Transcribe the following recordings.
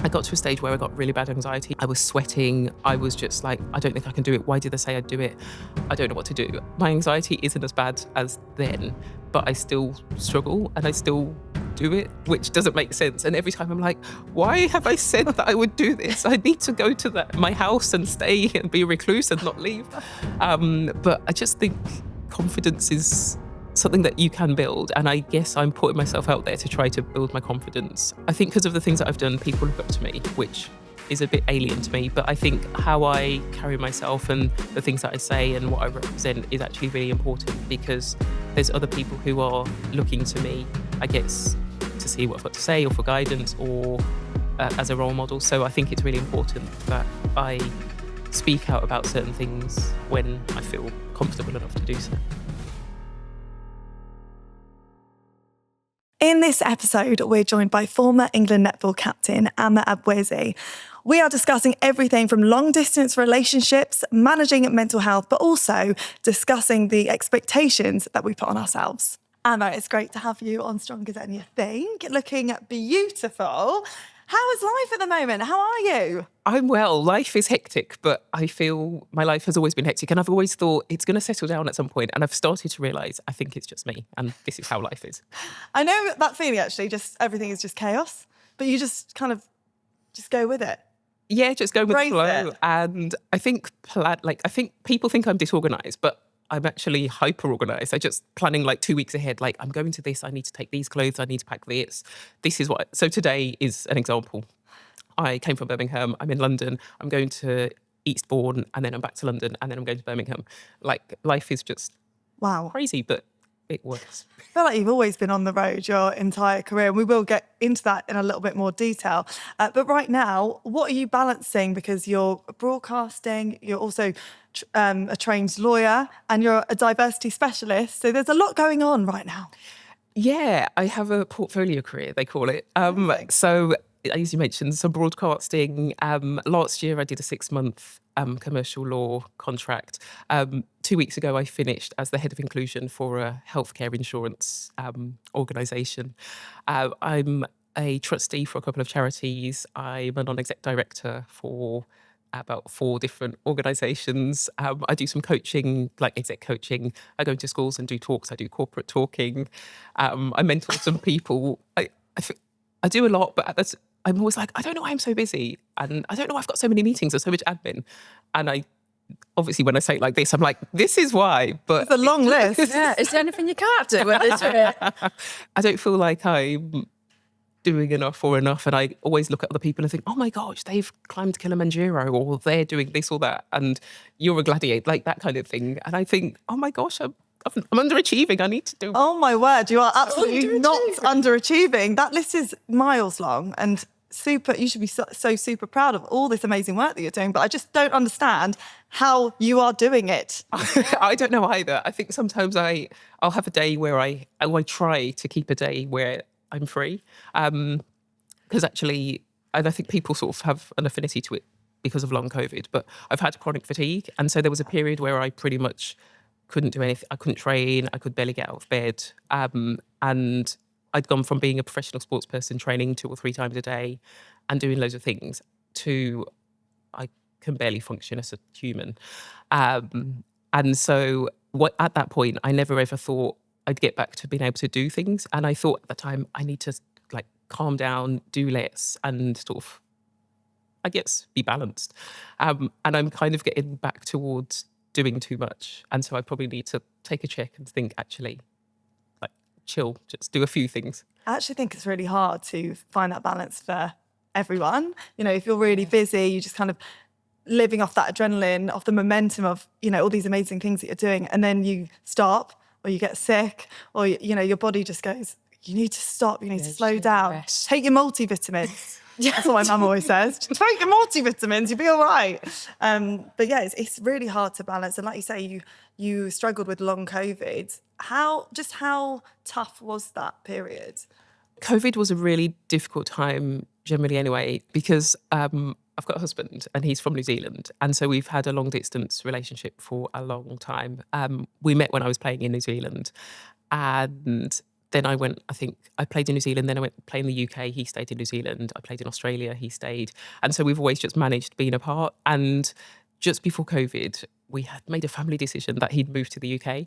I got to a stage where I got really bad anxiety. I was sweating. I was just like, I don't think I can do it. Why did they say I'd do it? I don't know what to do. My anxiety isn't as bad as then, but I still struggle and I still do it, which doesn't make sense. And every time I'm like, why have I said that I would do this? I need to go to my house and stay and be a recluse and not leave. But I just think confidence is something that you can build, and I guess I'm putting myself out there to try to build my confidence. I think because of the things that I've done, people look up to me, which is a bit alien to me, but I think how I carry myself and the things that I say and what I represent is actually really important, because there's other people who are looking to me, I guess, to see what I've got to say or for guidance or as a role model. So I think it's really important that I speak out about certain things when I feel comfortable enough to do so. In this episode, we're joined by former England netball captain Agbeze. We are discussing everything from long-distance relationships, managing mental health, but also discussing the expectations that we put on ourselves. Amma, it's great to have you on Stronger Than You Think, looking beautiful. How is life at the moment? How are you? I'm well. Life is hectic, but I feel my life has always been hectic, and I've always thought it's going to settle down at some point, and I've started to realise I think it's just me, and this is how life is. I know that feeling, actually, just everything is just chaos, but you just kind of just go with it. Yeah, just go with the flow. It. And I think people think I'm disorganised, but I'm actually hyper organised. I just planning like 2 weeks ahead, like I'm going to this, I need to take these clothes, I need to pack this. This is what, so today is an example. I came from Birmingham, I'm in London, I'm going to Eastbourne, and then I'm back to London, and then I'm going to Birmingham. Like life is just crazy, but it works. I feel like you've always been on the road your entire career, and we will get into that in a little bit more detail. But right now, what are you balancing? Because you're broadcasting, you're also a trained lawyer, and you're a diversity specialist. So there's a lot going on right now. Yeah, I have a portfolio career, they call it. So as you mentioned, some broadcasting. Last year I did a 6-month commercial law contract. 2 weeks ago I finished as the head of inclusion for a healthcare insurance organisation. I'm a trustee for a couple of charities. I'm a non-exec director for about 4 different organisations. I do some coaching, like exec coaching. I go into schools and do talks. I do corporate talking. I mentor some people. I do a lot, but I'm always like, I don't know why I'm so busy. And I don't know why I've got so many meetings or so much admin. And obviously when I say it like this, I'm like, this is why. But it's a long list. Yeah, is there anything you can't do with this? I don't feel like I'm doing enough. And I always look at other people and think, oh my gosh, they've climbed Kilimanjaro, or they're doing this or that. And you're a gladiator, like that kind of thing. And I think, oh my gosh, I'm underachieving. I need to do. Oh my word, you are absolutely not underachieving. That list is miles long and super. You should be so super proud of all this amazing work that you're doing. But I just don't understand how you are doing it. I don't know either. I think sometimes I'll have a day where I try to keep a day where I'm free. Because actually, and I think people sort of have an affinity to it because of long COVID, but I've had chronic fatigue. And so there was a period where I pretty much couldn't do anything. I couldn't train. I could barely get out of bed. And I'd gone from being a professional sports person, training 2 or 3 times a day and doing loads of things, to I can barely function as a human. And so at that point, I never ever thought I'd get back to being able to do things. And I thought at the time, I need to like calm down, do less, and sort of, I guess, be balanced. And I'm kind of getting back towards doing too much. And so I probably need to take a check and think, actually, like, chill, just do a few things. I actually think it's really hard to find that balance for everyone. You know, if you're really busy, you just kind of living off that adrenaline, off the momentum of, you know, all these amazing things that you're doing. And then you stop, or you get sick, or, you know, your body just goes, you need to stop, you need to slow down. Take your multivitamins. That's what my mum always says. Just take your multivitamins, you'll be all right. But yeah, it's really hard to balance. And like you say, you struggled with long COVID. How tough was that period? COVID was a really difficult time generally anyway, because I've got a husband and he's from New Zealand. And so we've had a long distance relationship for a long time. We met when I was playing in New Zealand, and then I went, I think I played in New Zealand, then I went to play in the UK, he stayed in New Zealand, I played in Australia, he stayed. And so we've always just managed being apart. And just before COVID, we had made a family decision that he'd moved to the UK,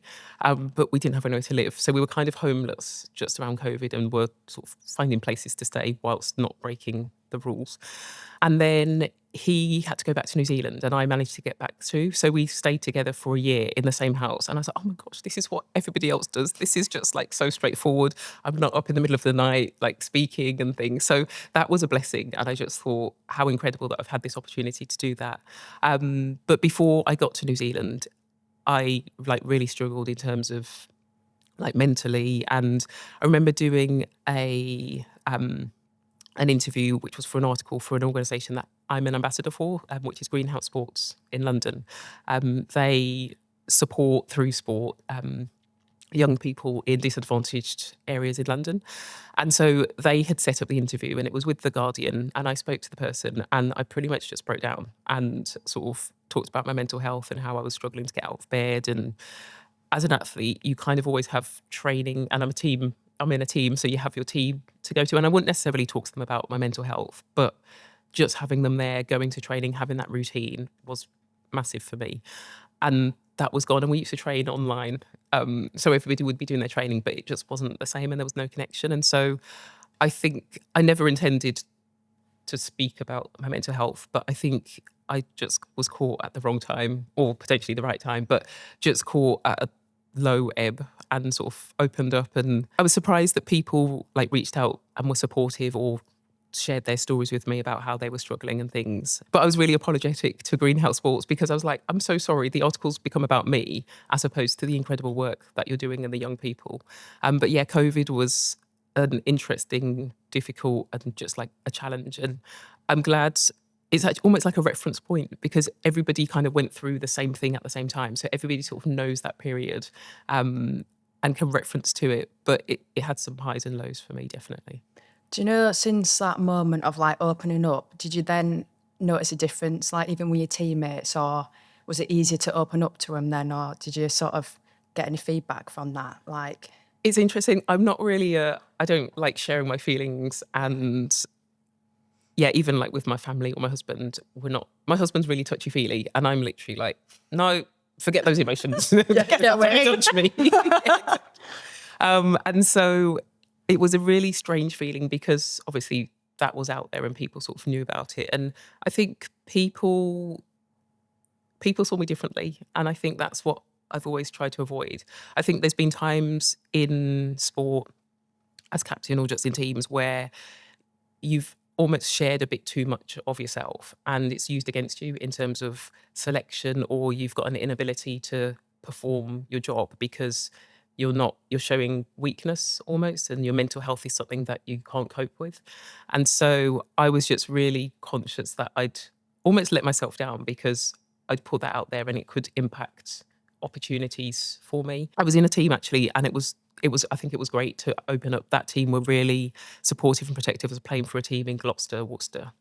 but we didn't have anywhere to live. So we were kind of homeless just around COVID and were sort of finding places to stay whilst not breaking the rules. And then he had to go back to New Zealand and I managed to get back too. So we stayed together for a year in the same house. And I was like, oh my gosh, this is what everybody else does. This is just like so straightforward. I'm not up in the middle of the night, like speaking and things. So that was a blessing. And I just thought how incredible that I've had this opportunity to do that. But before I got to New Zealand, I like really struggled in terms of like mentally. And I remember doing an interview, which was for an article for an organisation that I'm an ambassador for, which is Greenhouse Sports in London. They support, through sport, young people in disadvantaged areas in London. And so they had set up the interview and it was with The Guardian, and I spoke to the person and I pretty much just broke down and sort of talked about my mental health and how I was struggling to get out of bed. And as an athlete, you kind of always have training, and I'm in a team, so you have your team to go to. And I wouldn't necessarily talk to them about my mental health, but just having them there, going to training, having that routine was massive for me. And that was gone. And we used to train online. So everybody would be doing their training, but it just wasn't the same and there was no connection. And so I think I never intended to speak about my mental health, but I think I just was caught at the wrong time, or potentially the right time, but just caught at a low ebb and sort of opened up. And I was surprised that people like reached out and were supportive or shared their stories with me about how they were struggling and things. But I was really apologetic to Greenhouse Sports because I was like, I'm so sorry, the articles become about me as opposed to the incredible work that you're doing and the young people. But yeah, COVID was an interesting, difficult and just like a challenge. And I'm glad it's actually almost like a reference point because everybody kind of went through the same thing at the same time. So everybody sort of knows that period and can reference to it. But it had some highs and lows for me, definitely. Do you know, since that moment of like opening up, did you then notice a difference, like even with your teammates, or was it easier to open up to them then, or did you sort of get any feedback from that? Like, it's interesting. I'm not really I don't like sharing my feelings, and yeah, even like with my family or my husband, my husband's really touchy-feely and I'm literally like, no, forget those emotions. Don't touch me. And so it was a really strange feeling because obviously that was out there and people sort of knew about it. And I think people saw me differently. And I think that's what I've always tried to avoid. I think there's been times in sport as captain or just in teams where you've almost shared a bit too much of yourself and it's used against you in terms of selection, or you've got an inability to perform your job because you're showing weakness almost, and your mental health is something that you can't cope with. And so I was just really conscious that I'd almost let myself down because I'd put that out there and it could impact opportunities for me. I was in a team actually, and I think it was great to open up. That team were really supportive and protective. I was playing for a team in Gloucester, Worcester.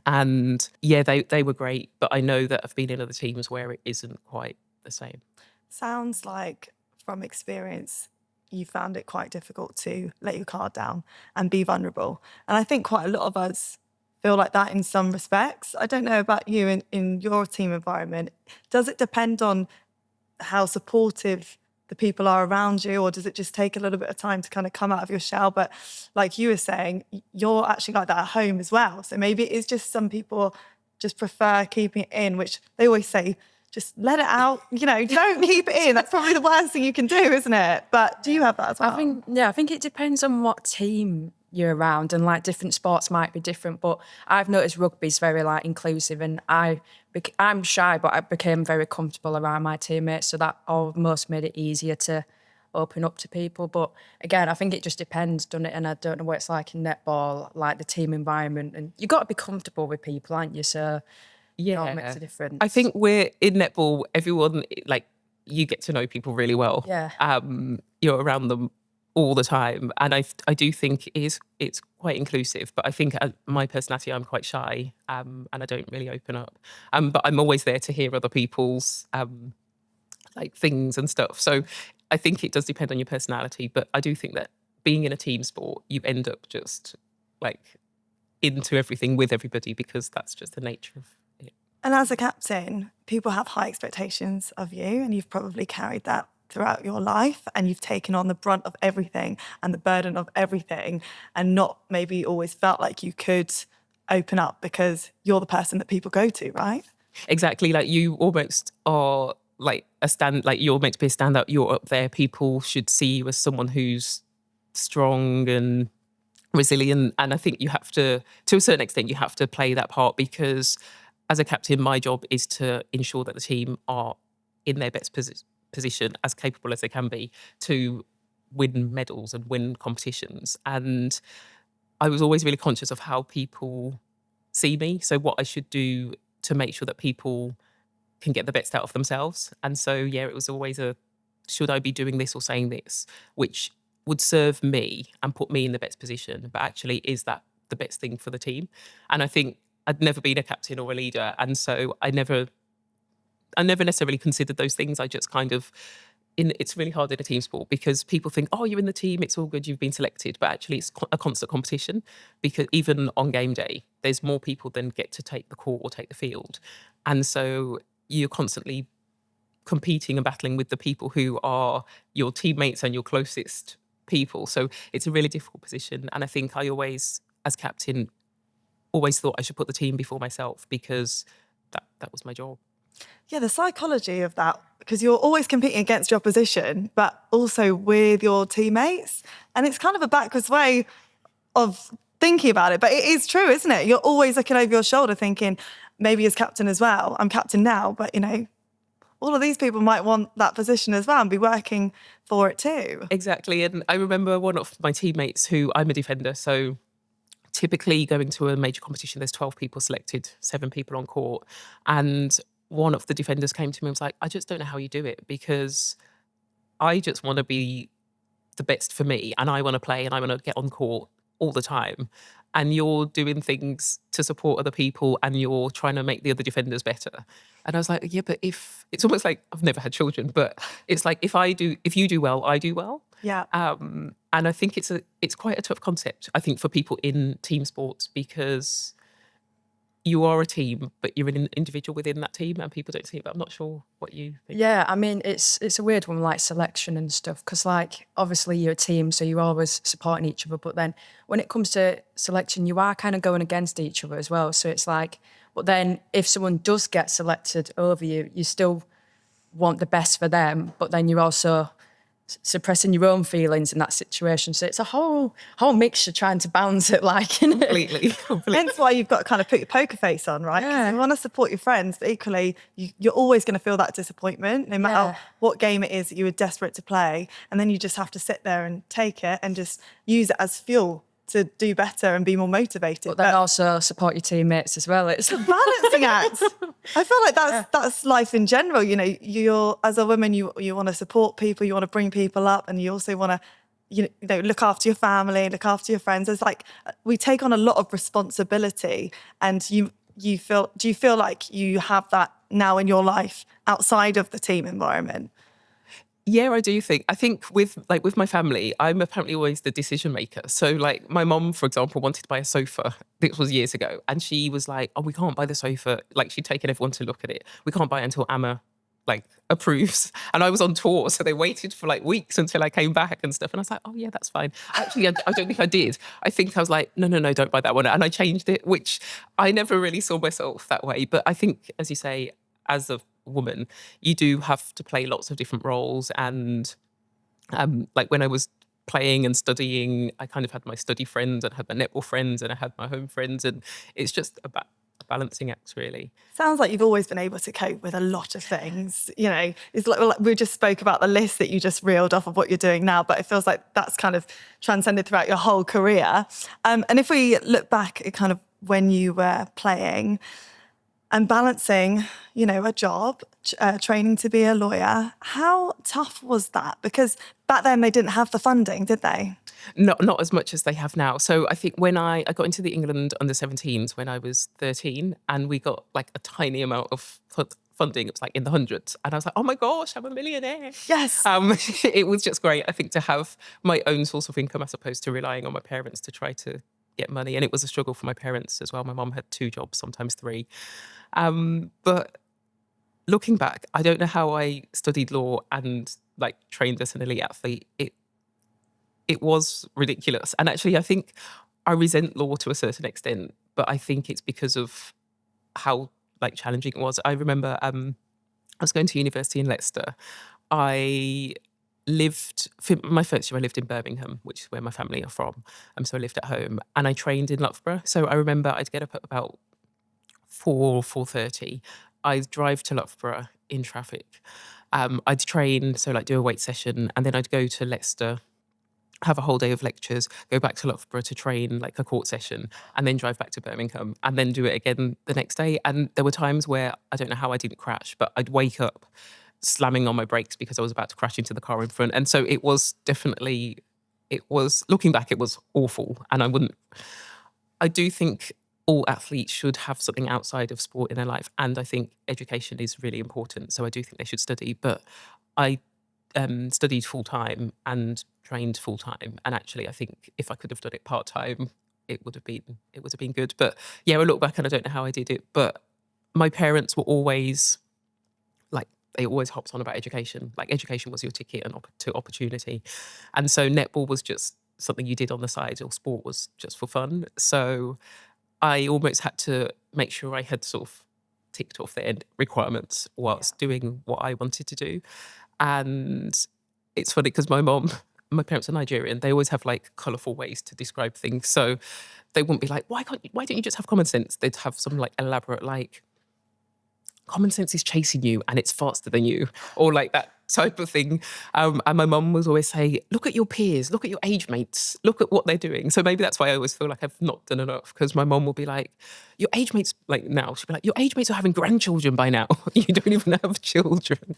And yeah, they were great. But I know that I've been in other teams where it isn't quite the same. Sounds like from experience, you found it quite difficult to let your guard down and be vulnerable. And I think quite a lot of us feel like that in some respects. I don't know about you in your team environment. Does it depend on how supportive the people are around you, or does it just take a little bit of time to kind of come out of your shell? But like you were saying, you're actually like that at home as well. So maybe it is just some people just prefer keeping it in, which they always say, just let it out, don't keep it in. That's probably the worst thing you can do, isn't it? But do you have that as well? I think it depends on what team you're around, and like different sports might be different. But I've noticed rugby's very like inclusive, and I'm shy, but I became very comfortable around my teammates, so that almost made it easier to open up to people. But again, I think it just depends, doesn't it? And I don't know what it's like in netball, like the team environment, and you got to be comfortable with people, aren't you? So yeah, it makes a difference. I think we're in netball, everyone, like, you get to know people really well. Yeah. You're around them all the time, and I do think it's quite inclusive. But I think my personality, I'm quite shy, and I don't really open up. But I'm always there to hear other people's like things and stuff. So I think it does depend on your personality. But I do think that being in a team sport, you end up just like into everything with everybody because that's just the nature of it. And as a captain, people have high expectations of you, and you've probably carried that throughout your life, and you've taken on the brunt of everything and the burden of everything, and not maybe always felt like you could open up because you're the person that people go to, right? Exactly. Like you almost are like you're meant to be a stand-up, you're up there. People should see you as someone who's strong and resilient. And I think you have to a certain extent, you have to play that part, because as a captain, my job is to ensure that the team are in their best position, as capable as they can be, to win medals and win competitions. And I was always really conscious of how people see me. So what I should do to make sure that people can get the best out of themselves. And so, yeah, it was always should I be doing this or saying this, which would serve me and put me in the best position, but actually, is that the best thing for the team? And I think I'd never been a captain or a leader, and so I never necessarily considered those things. I just kind of, it's really hard in a team sport because people think, oh, you're in the team, it's all good, you've been selected, but actually it's a constant competition, because even on game day, there's more people than get to take the court or take the field. And so you're constantly competing and battling with the people who are your teammates and your closest people. So it's a really difficult position. And I think I always, as captain, always thought I should put the team before myself, because that was my job. Yeah, the psychology of that, because you're always competing against your opposition, but also with your teammates. And it's kind of a backwards way of thinking about it, but it is true, isn't it? You're always looking over your shoulder thinking, maybe as captain as well, I'm captain now, but all of these people might want that position as well and be working for it too. Exactly. And I remember one of my teammates, who I'm a defender, so typically going to a major competition, there's 12 people selected, 7 people on court. And one of the defenders came to me and was like, I just don't know how you do it, because I just want to be the best for me, and I want to play and I want to get on court all the time. And you're doing things to support other people and you're trying to make the other defenders better. And I was like, yeah, but it's almost like, I've never had children, but it's like, if you do well, I do well. Yeah. And I think it's quite a tough concept, I think, for people in team sports, because you are a team, but you're an individual within that team, and people don't see it. But I'm not sure what you think. Yeah, I mean, it's a weird one, like selection and stuff, because like obviously you're a team, so you're always supporting each other. But then when it comes to selection, you are kind of going against each other as well. So it's like, but then if someone does get selected over you, you still want the best for them, but then you're also suppressing your own feelings in that situation. So it's a whole mixture trying to balance it, like, Completely. Hence why you've got to kind of put your poker face on, right? 'Cause Yeah. you want to support your friends, but equally you're always going to feel that disappointment, no matter what game it is that you were desperate to play. And then you just have to sit there and take it and just use it as fuel to do better and be more motivated. but then also support your teammates as well. It's Balancing act. I feel like that's life in general. You're as a woman, you want to support people, you want to bring people up, and you also want to look after your family, look after your friends. It's like we take on a lot of responsibility, and do you feel like you have that now in your life outside of the team environment? Yeah, I do think. I think with my family, I'm apparently always the decision maker. So like my mom, for example, wanted to buy a sofa. This was years ago. And she was like, oh, we can't buy the sofa. Like, she'd taken everyone to look at it. We can't buy it until Amma approves. And I was on tour, so they waited for like weeks until I came back and stuff. And I was like, oh yeah, that's fine. Actually, I don't think I did. I think I was like, no, don't buy that one. And I changed it, which I never really saw myself that way. But I think, as you say, as a woman, you do have to play lots of different roles. And like when I was playing and studying, I kind of had my study friends and I had my netball friends and I had my home friends, and it's just a balancing act, really. Sounds like you've always been able to cope with a lot of things. It's like we just spoke about the list that you just reeled off of what you're doing now, but it feels like that's kind of transcended throughout your whole career. And if we look back at kind of when you were playing and balancing, a job, training to be a lawyer, how tough was that? Because back then they didn't have the funding, did they? Not as much as they have now. So I think when I got into the England under-17s when I was 13, and we got like a tiny amount of funding, it was like in the hundreds. And I was like, oh my gosh, I'm a millionaire. Yes. It was just great, I think, to have my own source of income as opposed to relying on my parents to try to get money. And it was a struggle for my parents as well. My mum had 2 jobs, sometimes 3. But looking back, I don't know how I studied law and like trained as an elite athlete. It was ridiculous. And actually, I think I resent law to a certain extent, but I think it's because of how like challenging it was. I remember I was going to university in Leicester. I lived, for my first year, I lived in Birmingham, which is where my family are from. So I lived at home and I trained in Loughborough. So I remember I'd get up at about 4:30. I'd drive to Loughborough in traffic. I'd train, so like do a weight session, and then I'd go to Leicester, have a whole day of lectures, go back to Loughborough to train like a court session, and then drive back to Birmingham and then do it again the next day. And there were times where I don't know how I didn't crash, but I'd wake up slamming on my brakes because I was about to crash into the car in front. And so it was definitely, looking back, it was awful. And I do think all athletes should have something outside of sport in their life. And I think education is really important. So I do think they should study. But I studied full-time and trained full-time. And actually, I think if I could have done it part-time, it would have been good. But yeah, I look back and I don't know how I did it. But my parents were always like, they always hopped on about education. Like education was your ticket to opportunity. And so netball was just something you did on the side, or sport was just for fun. So I almost had to make sure I had sort of ticked off the end requirements whilst doing what I wanted to do. And it's funny because my parents are Nigerian. They always have like colourful ways to describe things. So they wouldn't be like, why don't you just have common sense? They'd have some like elaborate, like, common sense is chasing you and it's faster than you, or like that type of thing. And my mum was always say, look at your peers, look at your age mates, look at what they're doing. So maybe that's why I always feel like I've not done enough, because my mum will be like, your age mates, like now, she'll be like, your age mates are having grandchildren by now. You don't even have children.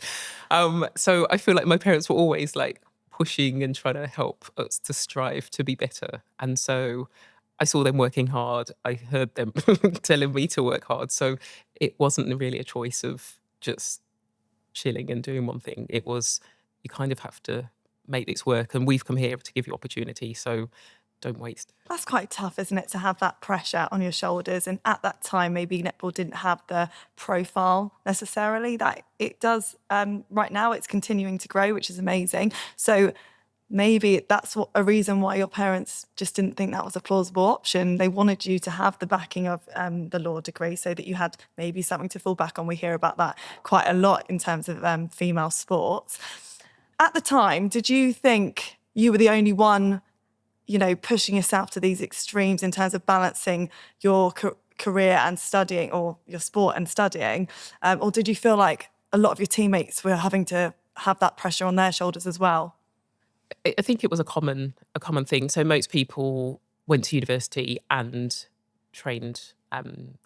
So I feel like my parents were always like pushing and trying to help us to strive to be better. And so I saw them working hard. I heard them telling me to work hard. So it wasn't really a choice of just chilling and doing one thing. It was, you kind of have to make this work, and we've come here to give you opportunity. So don't waste. That's quite tough, isn't it, to have that pressure on your shoulders? And at that time, maybe netball didn't have the profile necessarily that it does right now. It's continuing to grow, which is amazing. So maybe that's a reason why your parents just didn't think that was a plausible option. They wanted you to have the backing of the law degree so that you had maybe something to fall back on. We hear about that quite a lot in terms of female sports. At the time, did you think you were the only one, pushing yourself to these extremes in terms of balancing your career and studying, or your sport and studying? Or did you feel like a lot of your teammates were having to have that pressure on their shoulders as well? I think it was a common thing. So most people went to university and trained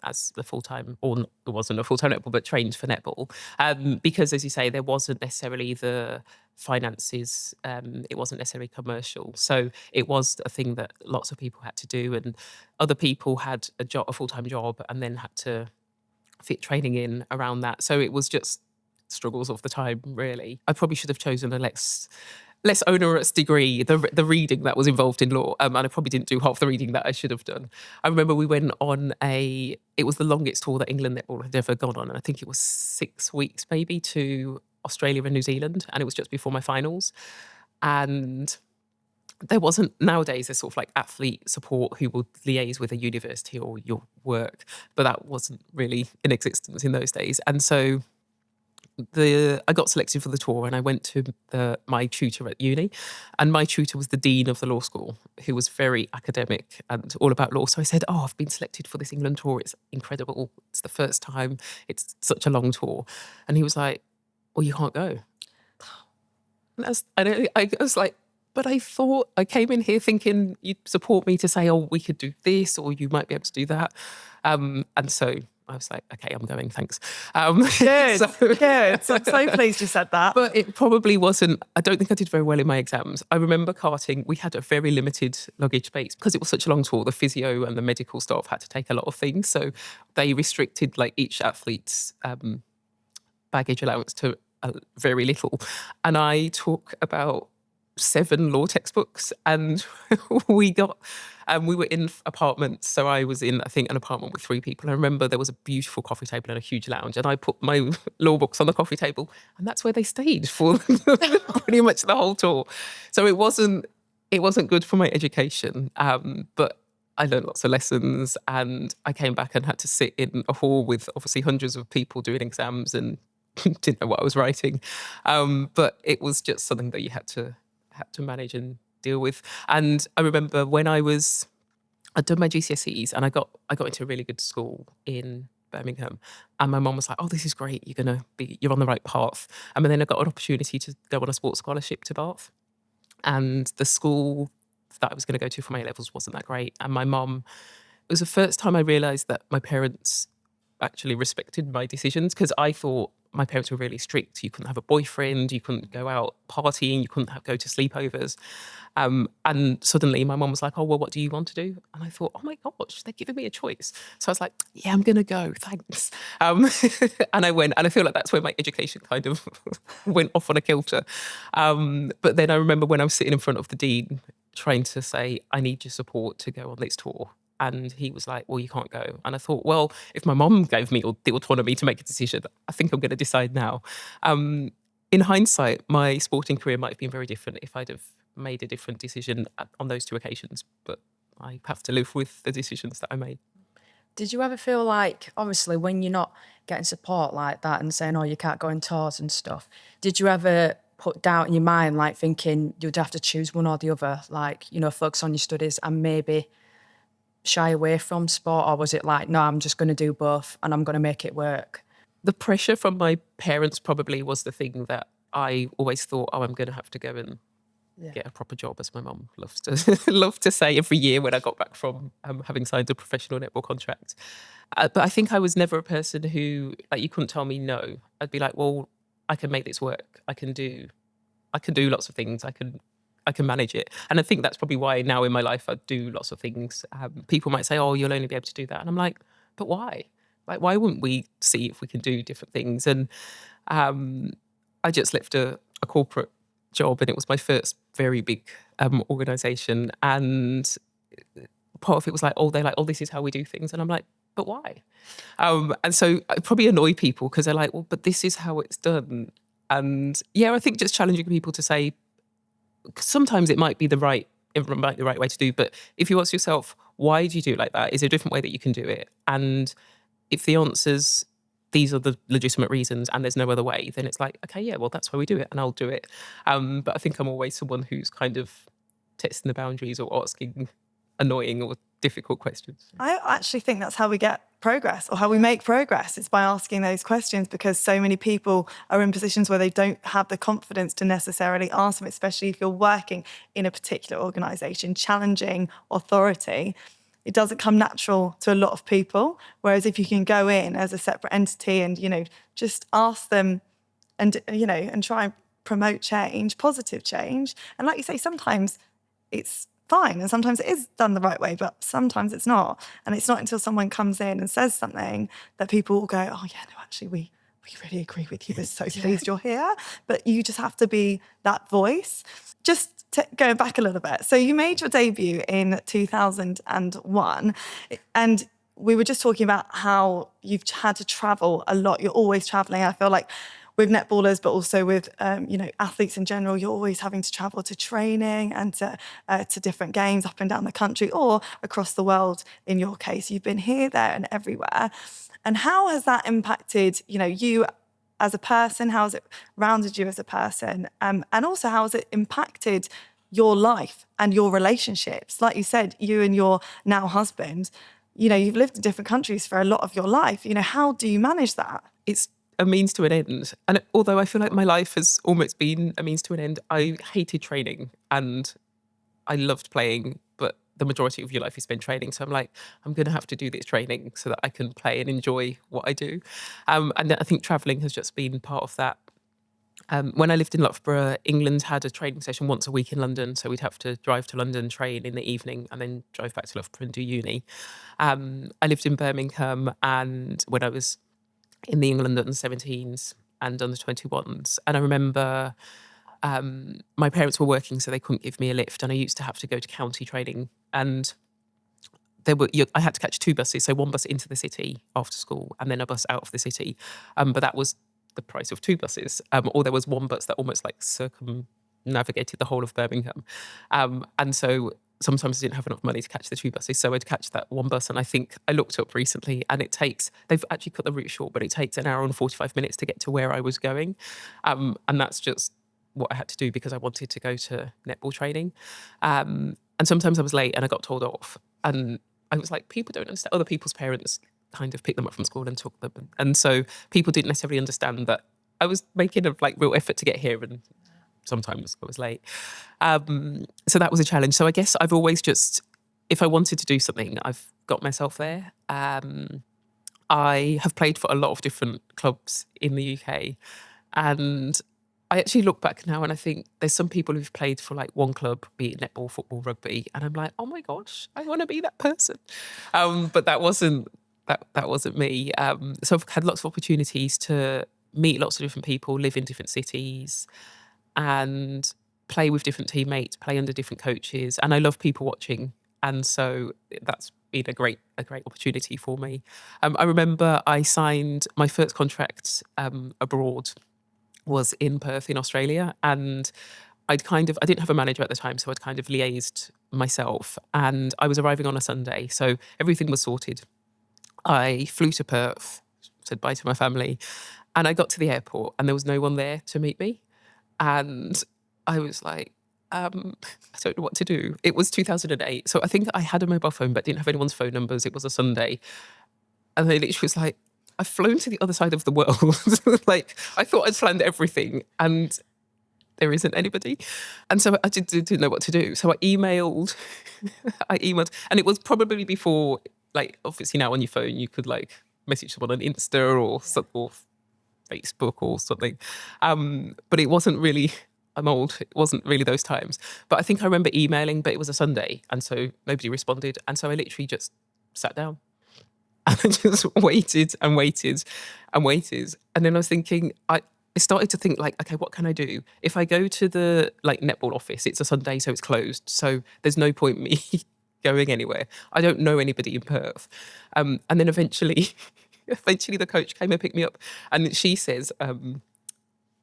as the full-time, or it wasn't a full-time netball, but trained for netball. Because, as you say, there wasn't necessarily the finances. It wasn't necessarily commercial. So it was a thing that lots of people had to do, and other people had a full-time job and then had to fit training in around that. So it was just struggles of the time, really. I probably should have chosen a less onerous degree, the reading that was involved in law, and I probably didn't do half the reading that I should have done. I remember we went on it was the longest tour that England Netball had ever gone on, and I think it was 6 weeks maybe, to Australia and New Zealand, and it was just before my finals. And there wasn't, nowadays there's sort of like athlete support who will liaise with a university or your work, but that wasn't really in existence in those days. And so I got selected for the tour, and I went to my tutor at uni, and my tutor was the dean of the law school, who was very academic and all about law. So I said, I've been selected for this England tour. It's incredible. It's the first time. It's such a long tour. And he was like, well, you can't go. And I was like, but I thought, I came in here thinking you'd support me to say, we could do this, or you might be able to do that. And so I was like, okay, I'm going, thanks. Good. So I'm so pleased you said that. But it probably wasn't, I don't think I did very well in my exams. I remember karting, we had a very limited luggage space because it was such a long tour. The physio and the medical staff had to take a lot of things. So they restricted like each athlete's baggage allowance to very little. And I took about 7 law textbooks, and we were in apartments. So I was in, I think, an apartment with 3 people. I remember there was a beautiful coffee table and a huge lounge, and I put my law books on the coffee table, and that's where they stayed for pretty much the whole tour. So it wasn't good for my education, but I learned lots of lessons, and I came back and had to sit in a hall with obviously hundreds of people doing exams and didn't know what I was writing. But it was just something that you had to manage and deal with. And I remember when I'd done my GCSEs and I got into a really good school in Birmingham, and my mum was like, "Oh, this is great. You're on the right path." And then I got an opportunity to go on a sports scholarship to Bath, and the school that I was going to go to for my A-levels wasn't that great. And my mum, it was the first time I realised that my parents actually respected my decisions, because I thought my parents were really strict. You couldn't have a boyfriend, you couldn't go out partying, you couldn't go to sleepovers. And suddenly my mum was like, "Oh, well, what do you want to do?" And I thought, oh my gosh, they're giving me a choice. So I was like, "Yeah, I'm going to go, thanks." And I went, and I feel like that's where my education kind of went off on a kilter. But then I remember when I was sitting in front of the dean trying to say, "I need your support to go on this tour." And he was like, "Well, you can't go." And I thought, well, if my mum gave me the autonomy to make a decision, I think I'm going to decide now. In hindsight, my sporting career might have been very different if I'd have made a different decision on those 2 occasions. But I have to live with the decisions that I made. Did you ever feel like, obviously, when you're not getting support like that and saying, "Oh, you can't go on tours and stuff," did you ever put doubt in your mind, like thinking you'd have to choose one or the other, like, focus on your studies and maybe shy away from sport? Or was it like, no, I'm just going to do both and I'm going to make it work? The pressure from my parents probably was the thing that I always thought, oh, I'm going to have to go and get a proper job, as my mum loves to say every year when I got back from having signed a professional netball contract. But I think I was never a person who, like, you couldn't tell me no. I'd be like, well, I can make this work. I can do lots of things. I can manage it. And I think that's probably why now in my life I do lots of things. People might say, "Oh, you'll only be able to do that." And I'm like, but why? Like, why wouldn't we see if we can do different things? And I just left a corporate job, and it was my first very big organisation. And part of it was like, they're like, "Oh, this is how we do things." And I'm like, but why? And so I probably annoy people because they're like, "Well, but this is how it's done." And yeah, I think just challenging people to say, sometimes it might be the right way to do, but if you ask yourself, why do you do it like that? Is there a different way that you can do it? And if the answer's, these are the legitimate reasons and there's no other way, then it's like, okay, yeah, well, that's why we do it and I'll do it. But I think I'm always someone who's kind of testing the boundaries or asking annoying or difficult questions. I actually think that's how we get progress, or how we make progress. It's by asking those questions, because so many people are in positions where they don't have the confidence to necessarily ask them, especially if you're working in a particular organisation, challenging authority. It doesn't come natural to a lot of people. Whereas if you can go in as a separate entity and, just ask them and try and promote change, positive change. And like you say, sometimes it's fine and sometimes it is done the right way, but sometimes it's not. And it's not until someone comes in and says something that people will go, "Oh yeah, no, actually we really agree with you. We're so pleased you're here." But you just have to be that voice. Just going back a little bit. So you made your debut in 2001, and we were just talking about how you've had to travel a lot. You're always traveling. I feel like with netballers, but also with athletes in general, you're always having to travel to training and to different games up and down the country or across the world. In your case, you've been here, there, and everywhere. And how has that impacted, you as a person? How has it rounded you as a person? And also, how has it impacted your life and your relationships? Like you said, you and your now husband, you've lived in different countries for a lot of your life. How do you manage that? It's a means to an end. And although I feel like my life has almost been a means to an end, I hated training and I loved playing, but the majority of your life is spent training. So I'm like, I'm going to have to do this training so that I can play and enjoy what I do. And I think travelling has just been part of that. When I lived in Loughborough, England had a training session once a week in London. So we'd have to drive to London, train in the evening, and then drive back to Loughborough and do uni. I lived in Birmingham, and when I was in the England under-17s, and under 21s. And I remember my parents were working, so they couldn't give me a lift, and I used to have to go to county training, and I had to catch 2 buses, so 1 bus into the city after school and then a bus out of the city. But that was the price of 2 buses. Or there was 1 bus that almost like circumnavigated the whole of Birmingham. And so sometimes I didn't have enough money to catch the 2 buses, so I'd catch that 1 bus. And I think I looked up recently, and they've actually cut the route short, but it takes an hour and 45 minutes to get to where I was going. And that's just what I had to do because I wanted to go to netball training. And sometimes I was late and I got told off. And I was like, people don't understand. Other people's parents kind of picked them up from school and took them. And so people didn't necessarily understand that I was making a real effort to get here, and sometimes I was late. So that was a challenge. So I guess I've always just, if I wanted to do something, I've got myself there. I have played for a lot of different clubs in the UK, and I actually look back now and I think there's some people who've played for like one club, be it netball, football, rugby, and I'm like, oh my gosh, I want to be that person. But that wasn't me. So I've had lots of opportunities to meet lots of different people, live in different cities, and play with different teammates, play under different coaches. And I love people watching, and so that's been a great opportunity for me. I remember I signed my first contract abroad was in Perth in Australia, and I didn't have a manager at the time, so I'd kind of liaised myself, and I was arriving on a Sunday, so everything was sorted. I flew to Perth, said bye to my family, and I got to the airport and there was no one there to meet me, and I was like, I don't know what to do. It was 2008, so I think I had a mobile phone but didn't have anyone's phone numbers. It was a Sunday, and they literally was like, I've flown to the other side of the world. Like, I thought I'd planned everything and there isn't anybody. And so I didn't know what to do. So I emailed, and it was probably before, like, obviously now on your phone, you could like message someone on Insta or Facebook or something. But it wasn't really, I'm old, it wasn't really those times. But I think I remember emailing, but it was a Sunday. And so nobody responded. And so I literally just sat down. And I just waited and waited and waited. And then I was thinking, I started to think like, okay, what can I do? If I go to the like netball office, it's a Sunday, so it's closed. So there's no point me going anywhere. I don't know anybody in Perth. And then eventually the coach came and picked me up. And she says,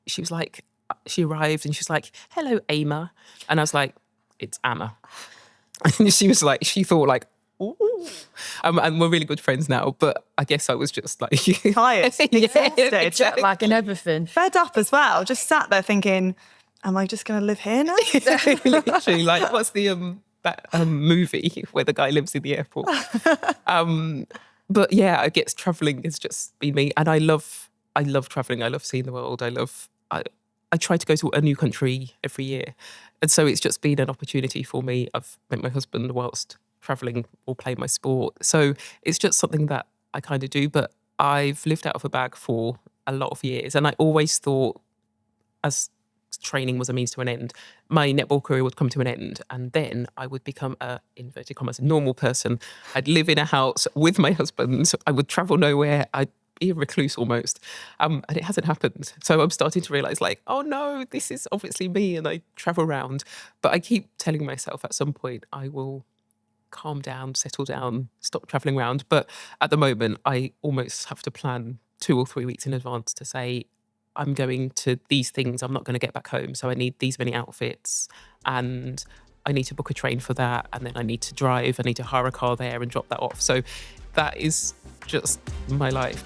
she was like, she arrived and she's like, hello, Ama. And I was like, it's Amma. And she was like, she thought like, ooh. And we're really good friends now, but I guess I was just like tired, exhausted, Jet lag and everything, fed up as well. Just sat there thinking, "Am I just going to live here now?" Literally, like what's the that movie where the guy lives in the airport? But yeah, I guess traveling has just been me, and I love traveling. I love seeing the world. I try to go to a new country every year, and so it's just been an opportunity for me. I've met my husband whilst traveling or playing my sport. So it's just something that I kind of do, but I've lived out of a bag for a lot of years. And I always thought as training was a means to an end, my netball career would come to an end. And then I would become a, inverted commas, normal person. I'd live in a house with my husband. I would travel nowhere. I'd be a recluse almost. And it hasn't happened. So I'm starting to realise like, oh no, this is obviously me and I travel around. But I keep telling myself at some point I will calm down, settle down, stop travelling around. But at the moment, I almost have to plan 2 or 3 weeks in advance to say, I'm going to these things, I'm not going to get back home. So I need these many outfits and I need to book a train for that. And then I need to drive, I need to hire a car there and drop that off. So that is just my life.